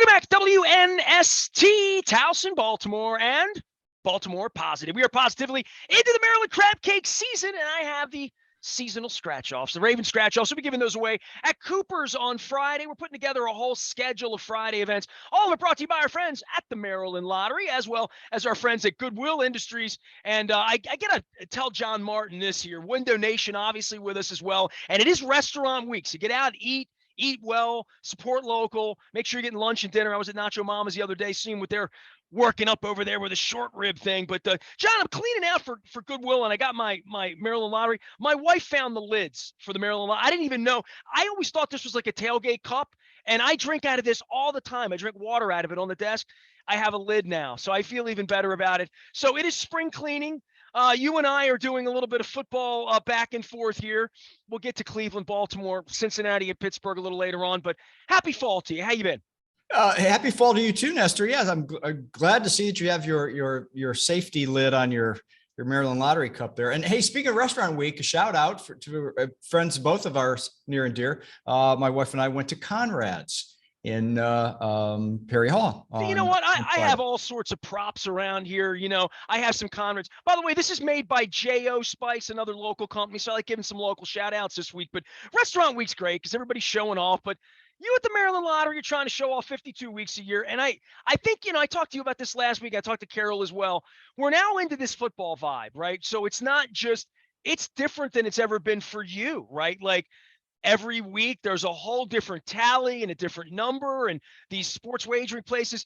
Welcome back, WNST, Towson, Baltimore, and Baltimore Positive. We are positively into the Maryland Crab Cake season, and I have the seasonal scratch-offs, the Raven scratch-offs. We'll be giving those away at Cooper's on Friday. We're putting together a whole schedule of Friday events. All of it brought to you by our friends at the Maryland Lottery, as well as our friends at Goodwill Industries. And I got to tell John Martin this here. Window Nation, obviously, with us as well. And it is restaurant week, so get out, eat well, support local, make sure you're getting lunch and dinner. I was at Nacho Mama's the other day, seeing what they're working up over there with a short rib thing. But John, I'm cleaning out for Goodwill, and I got my Maryland Lottery. My wife found the lids for the Maryland Lottery. I didn't even know. I always thought this was like a tailgate cup, and I drink out of this all the time. I drink water out of it on the desk. I have a lid now, so I feel even better about it. So it is spring cleaning. You and I are doing a little bit of football back and forth here. We'll get to Cleveland, Baltimore, Cincinnati, and Pittsburgh a little later on. But happy fall to you. How you been? Happy fall to you too, Nestor. Yes, I'm glad to see that you have your safety lid on your Maryland Lottery Cup there. And hey, speaking of Restaurant Week, a shout out to friends, both of ours near and dear. My wife and I went to Conrad's in Perry Hall. You know what? I have all sorts of props around here. You know, I have some Conrads. By the way, this is made by J.O. Spice, another local company. So I like giving some local shout outs this week. But Restaurant Week's great because everybody's showing off. But you at the Maryland Lottery, you're trying to show off 52 weeks a year. And I think, you know, I talked to you about this last week. I talked to Carol as well. We're now into this football vibe, right? So it's not just, it's different than it's ever been for you, right? Like, every week there's a whole different tally and a different number, and these sports wagering places.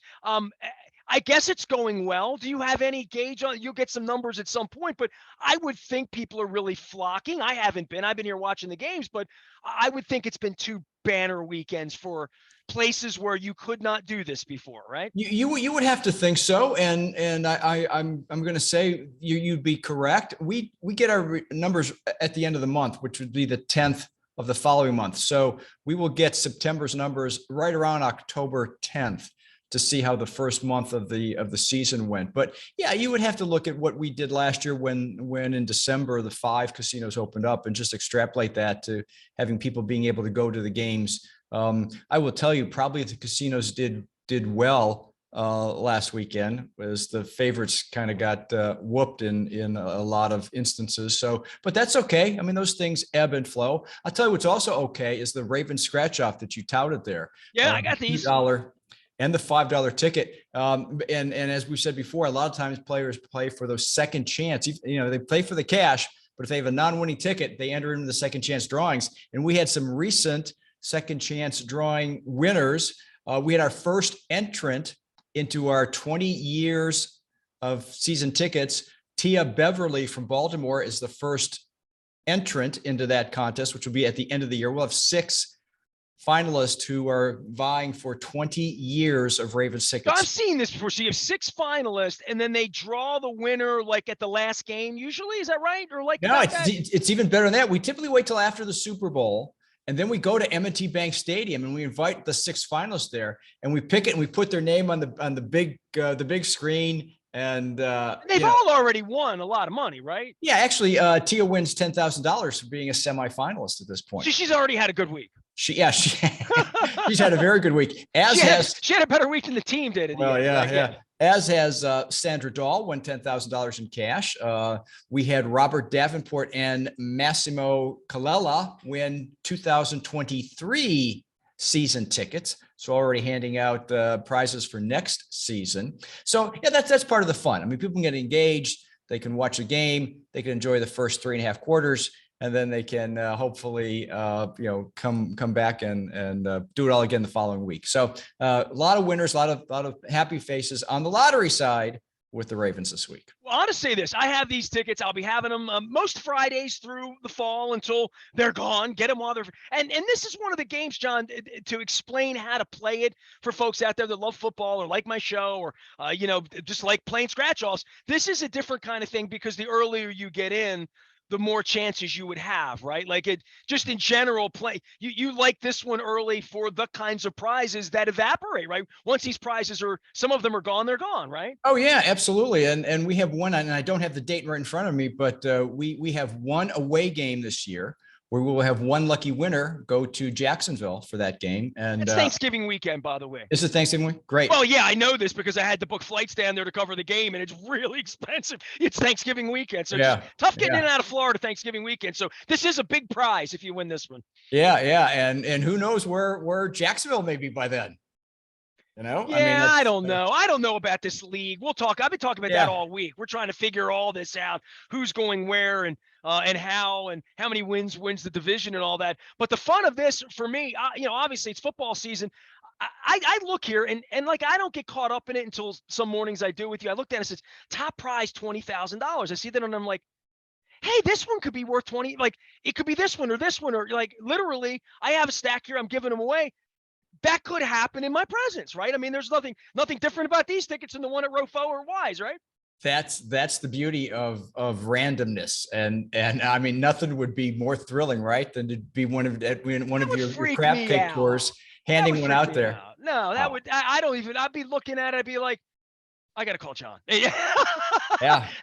I guess it's going well. Do you have any gauge on it? You'll get some numbers at some point, but I would think people are really flocking. I haven't been. I've been here watching the games, but I would think it's been 2 banner weekends for places where you could not do this before, right? You would have to think so, and I'm going to say you'd be correct. We get our numbers at the end of the month, which would be the 10th of the following month. So we will get September's numbers right around October 10th to see how the first month of the season went. But yeah, you would have to look at what we did last year when in December the 5 casinos opened up and just extrapolate that to having people being able to go to the games. I will tell you, probably the casinos did well last weekend, as the favorites kind of got whooped in a lot of instances. So, but that's okay. I mean, those things ebb and flow. I'll tell you what's also okay is the Raven scratch off that you touted there. Yeah, I got these. $2 and the $5 ticket. And as we said before, a lot of times players play for those second chance. You know, they play for the cash, but if they have a non-winning ticket, they enter into the second chance drawings. And we had some recent second chance drawing winners. We had our first entrant into our 20 years of season tickets. Tia Beverly from Baltimore is the first entrant into that contest, which will be at the end of the year. We'll have 6 finalists who are vying for 20 years of Ravens tickets. I've seen this before. So you have 6 finalists, and then they draw the winner like at the last game usually. Is that right? Or like, no, it's even better than that. We typically wait till after the Super Bowl, and then we go to M&T Bank Stadium and we invite the 6 finalists there, and we pick it and we put their name on the big screen. And they've all already won a lot of money, right? Yeah, actually, Tia wins $10,000 for being a semifinalist at this point. So she's already had a good week. She's had a very good week. She had a better week than the team did. Well, yeah. As has Sandra Dahl, won $10,000 in cash. We had Robert Davenport and Massimo Colella win 2023 season tickets. So already handing out prizes for next season. So yeah, that's part of the fun. I mean, people can get engaged. They can watch the game. They can enjoy the first 3.5 quarters. And then they can hopefully, come back and do it all again the following week. So a lot of winners, a lot of happy faces on the lottery side with the Ravens this week. Well, I want to say this. I have these tickets. I'll be having them most Fridays through the fall until they're gone. Get them while they're and this is one of the games, John, to explain how to play it for folks out there that love football or like my show or just like playing scratch-offs. This is a different kind of thing because the earlier you get in, the more chances you would have, right? Like it just in general play, you like this one early for the kinds of prizes that evaporate, right? Once these prizes some of them are gone, they're gone, right? Oh yeah, absolutely. And we have one, and I don't have the date right in front of me, but we have one away game this year. we will have one lucky winner go to Jacksonville for that game. And it's Thanksgiving weekend, by the way. Is it Thanksgiving week? Great. Well, yeah, I know this because I had to book flights down there to cover the game, and it's really expensive. It's Thanksgiving weekend, so it's tough getting in and out of Florida Thanksgiving weekend. So this is a big prize if you win this one. Yeah, and who knows where Jacksonville may be by then. You know, yeah, I don't know. I don't know about this league. We'll talk. I've been talking about that all week. We're trying to figure all this out, who's going where and how many wins the division and all that. But the fun of this for me, obviously it's football season. I look here and like, I don't get caught up in it until some mornings I do with you. I looked at it and it says top prize $20,000. I see that and I'm like, hey, this one could be worth 20. Like it could be this one or like literally I have a stack here. I'm giving them away. That could happen in my presence, right? I mean, there's nothing different about these tickets than the one at row 4 or Wise, right? That's the beauty of randomness, and I mean, nothing would be more thrilling, right, than to be one of your crab cake tours, handing one out there. No, that would I'd be looking at it, I'd be like, I gotta call John. Yeah,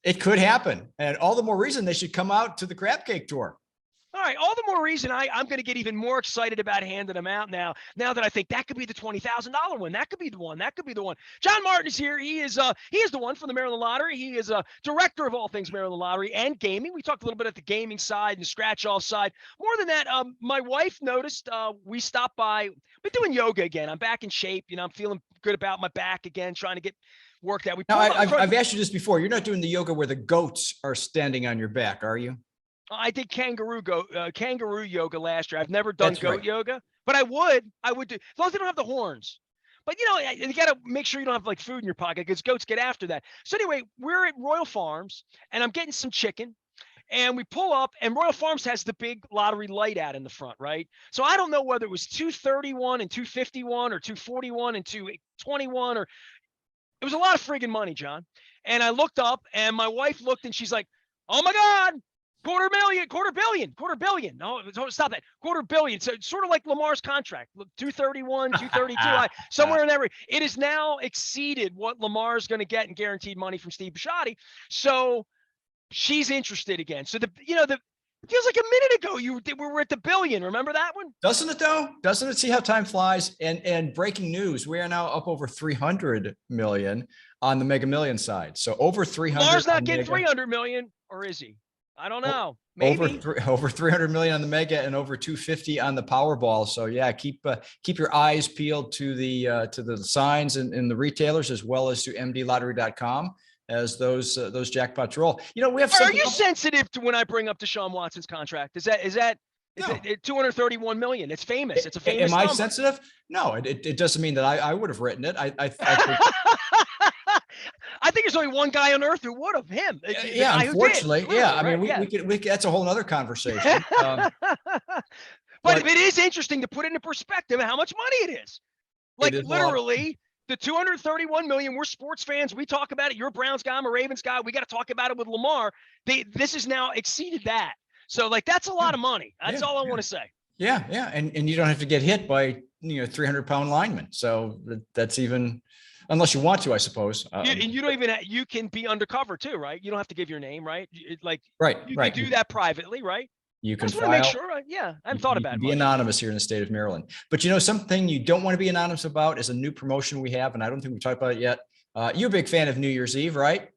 it could happen, and all the more reason they should come out to the crab cake tour. All right, all the more reason I'm going to get even more excited about handing them out now that I think that could be the $20,000 one. That could be the one. That could be the one. John Martin is here. He is the one from the Maryland Lottery. He is a director of all things Maryland Lottery and gaming. We talked a little bit at the gaming side and the scratch-off side. More than that, my wife noticed we stopped by. We're doing yoga again. I'm back in shape. I'm feeling good about my back again, trying to get worked out. Now, I've asked you this before. You're not doing the yoga where the goats are standing on your back, are you? I did kangaroo yoga last year. I've never done goat yoga, but I would do, as long as they don't have the horns. But you got to make sure you don't have like food in your pocket because goats get after that. So anyway, we're at Royal Farms and I'm getting some chicken and we pull up and Royal Farms has the big lottery light out in the front, right? So I don't know whether it was 231 and 251 or 241 and 221 or it was a lot of friggin' money, John. And I looked up and my wife looked and she's like, oh my God. Quarter billion. No, stop that. Quarter billion. So it's sort of like Lamar's contract. Look, 231, 232, somewhere in every. It has now exceeded what Lamar's going to get in guaranteed money from Steve Bisciotti. So she's interested again. So it feels like a minute ago we were at the billion. Remember that one? Doesn't it though? Doesn't it? See how time flies? And breaking news, we are now up over 300 million on the Mega Million side. So over 300. Lamar's not getting 300 million, or is he? I don't know. Maybe over 300 million on the Mega and over 250 on the Powerball. So yeah, keep your eyes peeled to the signs and the retailers as well as to mdlottery.com as those jackpots roll. We have. Are you sensitive to when I bring up Deshaun Watson's contract? Is that no. 231 million? It's famous. It's a famous. Am number. I sensitive? No, it doesn't mean that I would have written it. I think. I think there's only one guy on earth who would have him. Yeah, unfortunately. Yeah. I mean, we could, that's a whole nother conversation. But it is interesting to put it into perspective how much money it is. Like literally the 231 million, we're sports fans. We talk about it. You're a Browns guy. I'm a Ravens guy. We got to talk about it with Lamar. This has now exceeded that. So like, that's a lot of money. That's all I want to say. Yeah. Yeah. And you don't have to get hit by, 300-pound linemen. So that's even, unless you want to, I suppose. And you don't even you can be undercover too, right? You don't have to give your name, right? Right. You can do that privately, right? You can file. Make sure. I haven't thought about it. Be anonymous here in the state of Maryland. But something you don't want to be anonymous about is a new promotion we have, and I don't think we've talked about it yet. You're a big fan of New Year's Eve, right?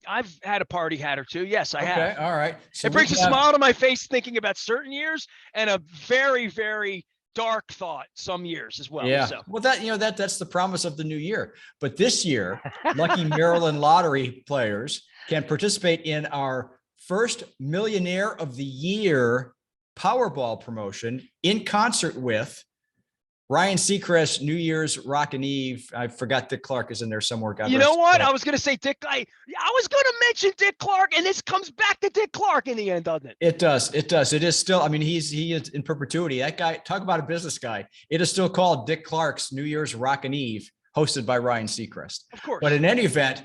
I've had a party hat or two. Yes, I have. Okay. All right. So it brings a smile to my face thinking about certain years and a very, very dark thought some years as well. Yeah. So. Well, that's the promise of the new year. But this year, lucky Maryland Lottery players can participate in our first Millionaire of the Year Powerball promotion in concert with Ryan Seacrest, New Year's Rockin' Eve. I forgot Dick Clark is in there somewhere. God you know what? I was going to say Dick. I was going to mention Dick Clark, and this comes back to Dick Clark in the end, doesn't it? It does. It does. It is still. I mean, he is in perpetuity. That guy. Talk about a business guy. It is still called Dick Clark's New Year's Rockin' Eve, hosted by Ryan Seacrest. Of course. But in any event,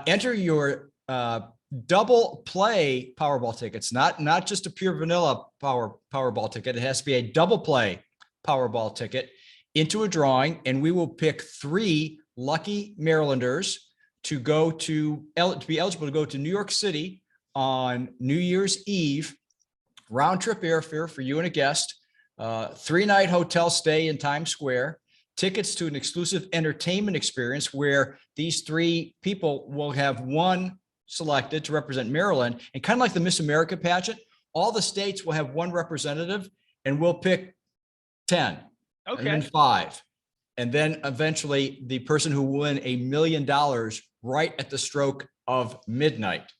enter your double play Powerball tickets. Not just a pure vanilla Powerball ticket. It has to be a double play Powerball ticket into a drawing, and we will pick 3 lucky Marylanders to be eligible to go to New York City on New Year's Eve round trip airfare for you and a guest, 3-night hotel stay in Times Square, tickets to an exclusive entertainment experience where these 3 people will have one selected to represent Maryland, and kind of like the Miss America pageant, all the states will have one representative, and we'll pick 10, and then 5. And then eventually the person who will win $1 million right at the stroke of midnight,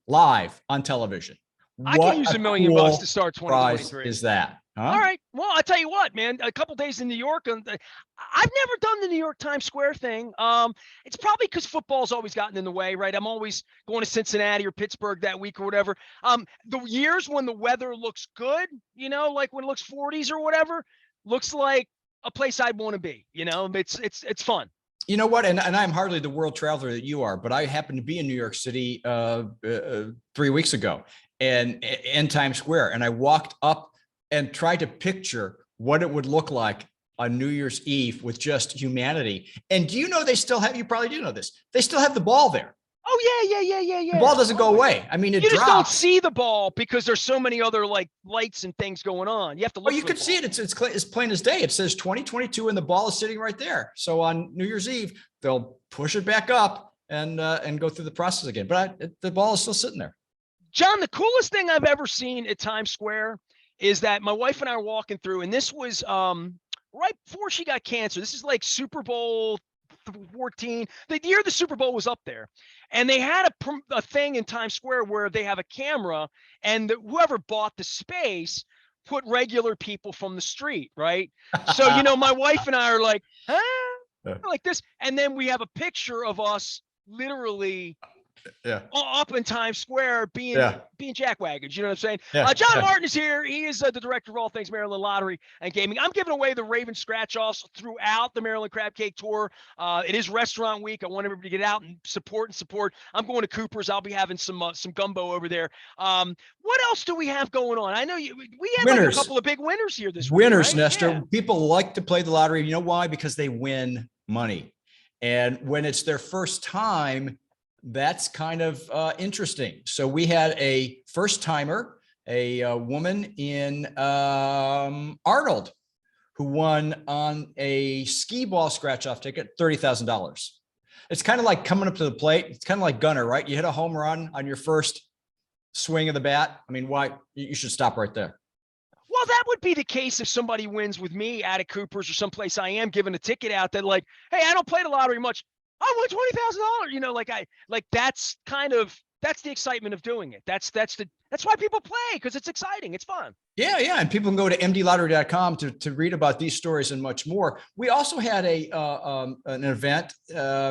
live on television. I can use $1 million to start 2023. Is that? Huh? All right. Well, I tell you what, man. A couple days in New York, I've never done the New York Times Square thing. It's probably because football's always gotten in the way, right? I'm always going to Cincinnati or Pittsburgh that week or whatever. The years when the weather looks good, like when it looks 40s or whatever, looks like a place I'd want to be. It's fun. You know what? And I'm hardly the world traveler that you are, but I happened to be in New York City 3 weeks ago, and in Times Square, and I walked up and tried to picture what it would look like on New Year's Eve with just humanity. And do you know they still have? You probably do know this. They still have the ball there. Oh yeah. The ball doesn't go away. I mean, it you drops. just don't see the ball because there's so many other like lights and things going on. You have to look. Well, you could see it. It's plain as day. It says 2022, and the ball is sitting right there. So on New Year's Eve, they'll push it back up and go through the process again. But the ball is still sitting there. John, the coolest thing I've ever seen at Times Square is that my wife and I are walking through, and this was right before she got cancer. This is like Super Bowl 14, the year the Super Bowl was up there, and they had a thing in Times Square where they have a camera, and whoever bought the space put regular people from the street, right? So my wife and I are like, like this, and then we have a picture of us literally up in Times Square being jackwagons. You know what I'm saying? John Martin is here. He is the director of all things Maryland Lottery and Gaming. I'm giving away the Raven scratch-offs throughout the Maryland Crab Cake Tour. It is restaurant week. I want everybody to get out and support. I'm going to Cooper's. I'll be having some gumbo over there. What else do we have going on? I know we had like a couple of big winners here this week. Right? Nestor. Yeah. People like to play the lottery. You know why? Because they win money. And when it's their first time, that's kind of interesting. So we had a first timer, a woman in Arnold, who won on a skee ball scratch off ticket, $30,000. It's kind of like coming up to the plate. It's kind of like Gunner, right? You hit a home run on your first swing of the bat. I mean, why? You should stop right there. Well, that would be the case if somebody wins with me at a Cooper's or someplace I am giving a ticket out that like, hey, I don't play the lottery much. I won $20,000. That's the excitement of doing it. That's why people play, because it's exciting. It's fun. Yeah. And people can go to mdlottery.com to read about these stories and much more. We also had an event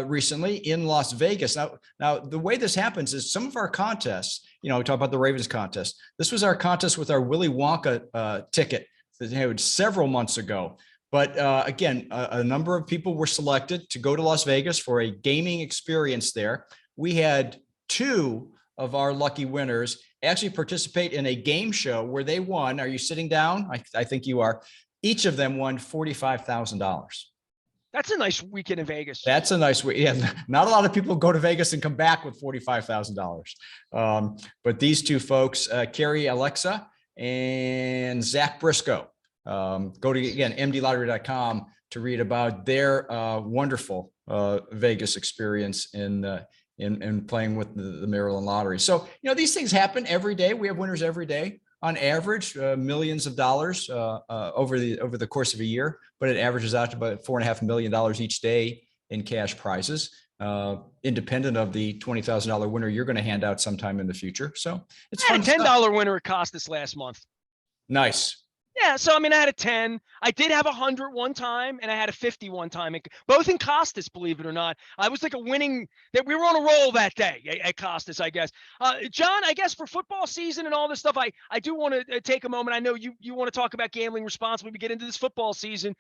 recently in Las Vegas. Now the way this happens is some of our contests, we talk about the Ravens contest. This was our contest with our Willy Wonka ticket that they had several months ago. But again, a number of people were selected to go to Las Vegas for a gaming experience there. We had 2 of our lucky winners actually participate in a game show where they won. Are you sitting down? I think you are. Each of them won $45,000. That's a nice weekend in Vegas. That's a nice week. Yeah, not a lot of people go to Vegas and come back with $45,000. But these 2 folks, Carrie Alexa and Zach Briscoe, go to, again, mdlottery.com to read about their wonderful Vegas experience in playing with the Maryland Lottery. So, these things happen every day. We have winners every day. On average, millions of dollars over the course of a year, but it averages out to about $4.5 million each day in cash prizes, independent of the $20,000 winner you're going to hand out sometime in the future. So it's fun. A $10 winner at Costas last month. Nice. Yeah, so I had a 10. I did have 100 one time, and I had a 50 one time, both in Costas, believe it or not. I was like that we were on a roll that day at Costas, I guess. John, I guess for football season and all this stuff, I do want to take a moment. I know you want to talk about gambling responsibly. We get into this football season.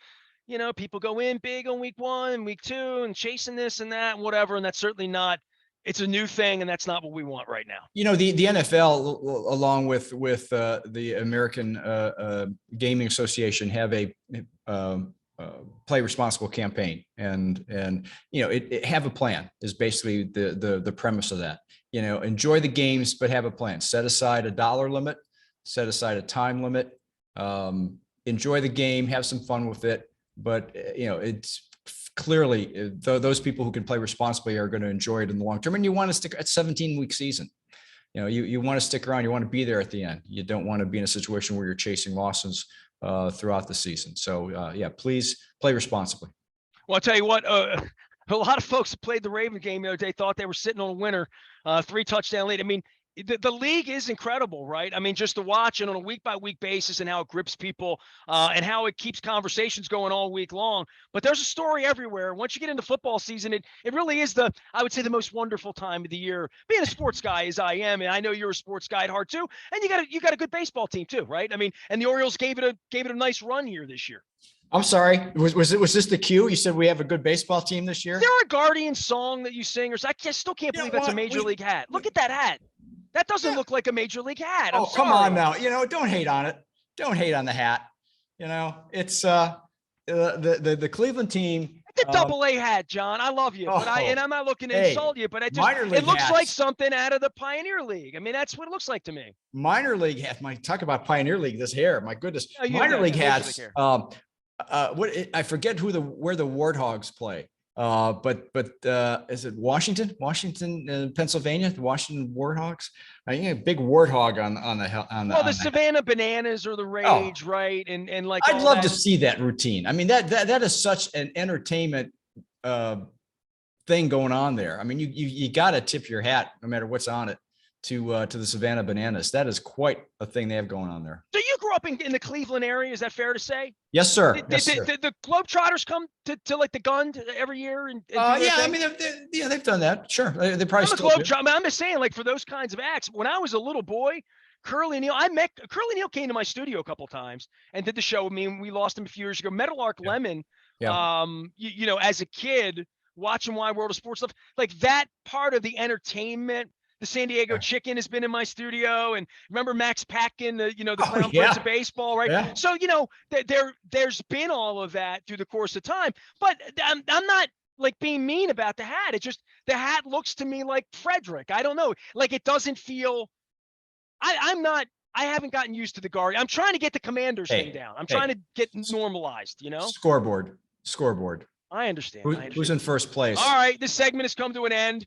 People go in big on week 1, week 2, and chasing this and that and whatever, and that's certainly not. It's a new thing, and that's not what we want right now. The NFL, along with the American Gaming Association, have a play responsible campaign, and it have a plan is basically the premise of that. Enjoy the games, but have a plan. Set aside a dollar limit. set aside a time limit, enjoy the game, have some fun with it. But, it's clearly those people who can play responsibly are going to enjoy it in the long term. And you want to stick at 17-week season. You want to stick around. You want to be there at the end. You don't want to be in a situation where you're chasing losses throughout the season. So, please play responsibly. Well, I'll tell you what, a lot of folks that played the Raven game the other day thought they were sitting on a winner, 3-touchdown lead. I mean, the league is incredible, right? I mean, just to watch it on a week-by-week basis and how it grips people and how it keeps conversations going all week long. But there's a story everywhere. Once you get into football season, it really is I would say, the most wonderful time of the year. Being a sports guy as I am, and I know you're a sports guy at heart too, and you got a good baseball team too, right? I mean, and the Orioles gave it a nice run here this year. I'm sorry. Was this the cue? You said we have a good baseball team this year? Is there a Guardian song that you sing, or I still can't believe that's a major league hat. Look at that hat. That doesn't look like a major league hat. Oh, come on now. Don't hate on it. Don't hate on the hat. It's the Cleveland team. It's a double-A hat, John. I love you, but I'm not looking to insult you, but it looks like something out of the Pioneer League. I mean, that's what it looks like to me. Minor league hat. Talk about Pioneer League. This hair, my goodness. Minor league hats. I forget where the Warthogs play. But is it Washington, Pennsylvania, the Washington Warthogs? I think a big warthog on the Savannah Bananas or the Rage, right? And like, I'd love to see that routine. I mean, that is such an entertainment thing going on there. I mean, you got to tip your hat no matter what's on it to the Savannah Bananas. That is quite a thing they have going on there. So you grew up in the Cleveland area, is that fair to say? Yes, sir. Did the Globetrotters come to like the Gund every year? I mean, they've done that. Sure, they probably still do. I'm just saying, like, for those kinds of acts. When I was a little boy, Curly Neal came to my studio a couple times and did the show with me, and we lost him a few years ago. Meadowlark Lemon, as a kid watching Wide World of Sports stuff, like that part of the entertainment. The San Diego Chicken has been in my studio, and remember Max Patkin, the Clown Prince of Baseball, right? Yeah. So there's been all of that through the course of time, but I'm not like being mean about the hat. It's just the hat looks to me like Frederick. I don't know, like it doesn't feel. I haven't gotten used to the Guardian. I'm trying to get the Commanders thing down. I'm trying to get normalized. Scoreboard. I understand. Who's in first place? All right, this segment has come to an end.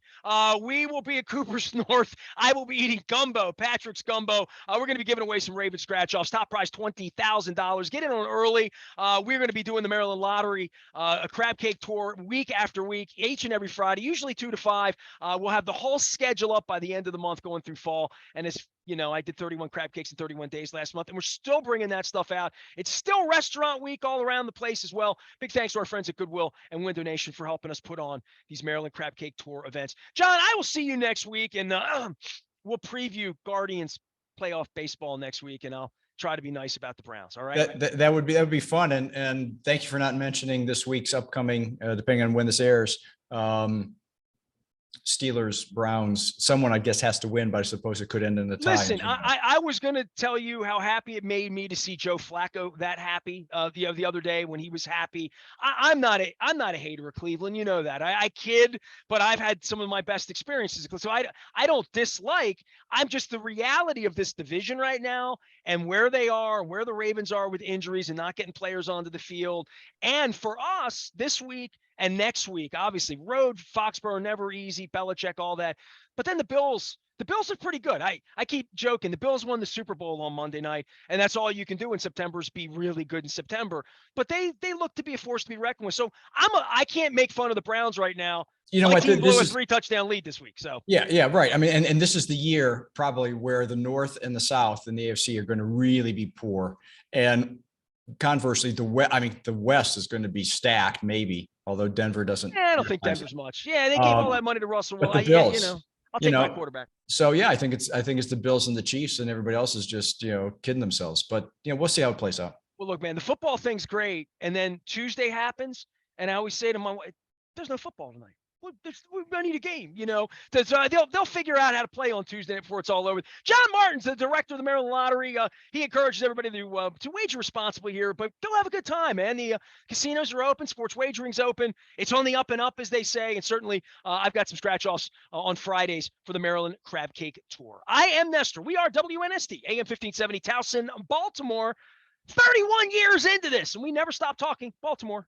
We will be at Cooper's North. I will be eating gumbo, Patrick's gumbo. We're going to be giving away some Raven scratch-offs. Top prize $20,000. Get in on early. We're going to be doing the Maryland Lottery, a crab cake tour week after week, each and every Friday, usually 2 to 5. We'll have the whole schedule up by the end of the month going through fall. And it's I did 31 crab cakes in 31 days last month, and we're still bringing that stuff out. It's still restaurant week all around the place as well. Big thanks to our friends at Goodwill and Window Nation for helping us put on these Maryland Crab Cake Tour events. John, I will see you next week, and we'll preview Guardians playoff baseball next week, and I'll try to be nice about the Browns. All right. That would be fun. And thank you for not mentioning this week's upcoming, depending on when this airs, Steelers, Browns. Someone, I guess, has to win, but I suppose it could end in a tie. Listen, I was going to tell you how happy it made me to see Joe Flacco that happy the other day when he was happy. I'm not a hater of Cleveland. You know that. I kid, but I've had some of my best experiences. So I don't dislike. I'm just the reality of this division right now and where they are and where the Ravens are with injuries and not getting players onto the field. And for us this week, and next week, obviously, road, Foxborough, never easy, Belichick, all that. But then the Bills are pretty good. I keep joking. The Bills won the Super Bowl on Monday night, and that's all you can do in September is be really good in September. But they look to be a force to be reckoned with. So I can't make fun of the Browns right now. My team blew a 3-touchdown lead this week. So yeah, right. I mean, and this is the year probably where the North and the South and the AFC are going to really be poor. And conversely, the West is going to be stacked, maybe. Although Denver doesn't. Yeah, I don't think Denver's much. Yeah, they gave all that money to Russell. But the Bills, I'll take my quarterback. So yeah, I think it's the Bills and the Chiefs, and everybody else is just kidding themselves. But we'll see how it plays out. Well, look, man, the football thing's great, and then Tuesday happens, and I always say to my wife, "There's no football tonight." we need a game, they'll figure out how to play on Tuesday before it's all over. John Martin's the director of the Maryland Lottery. He encourages everybody to wager responsibly here, but go have a good time, man. The casinos are open, sports wagering's open. It's on the up and up, as they say, and certainly I've got some scratch-offs on Fridays for the Maryland Crab Cake Tour. I am Nestor. We are WNST, AM 1570, Towson, Baltimore. 31 years into this, and we never stop talking Baltimore.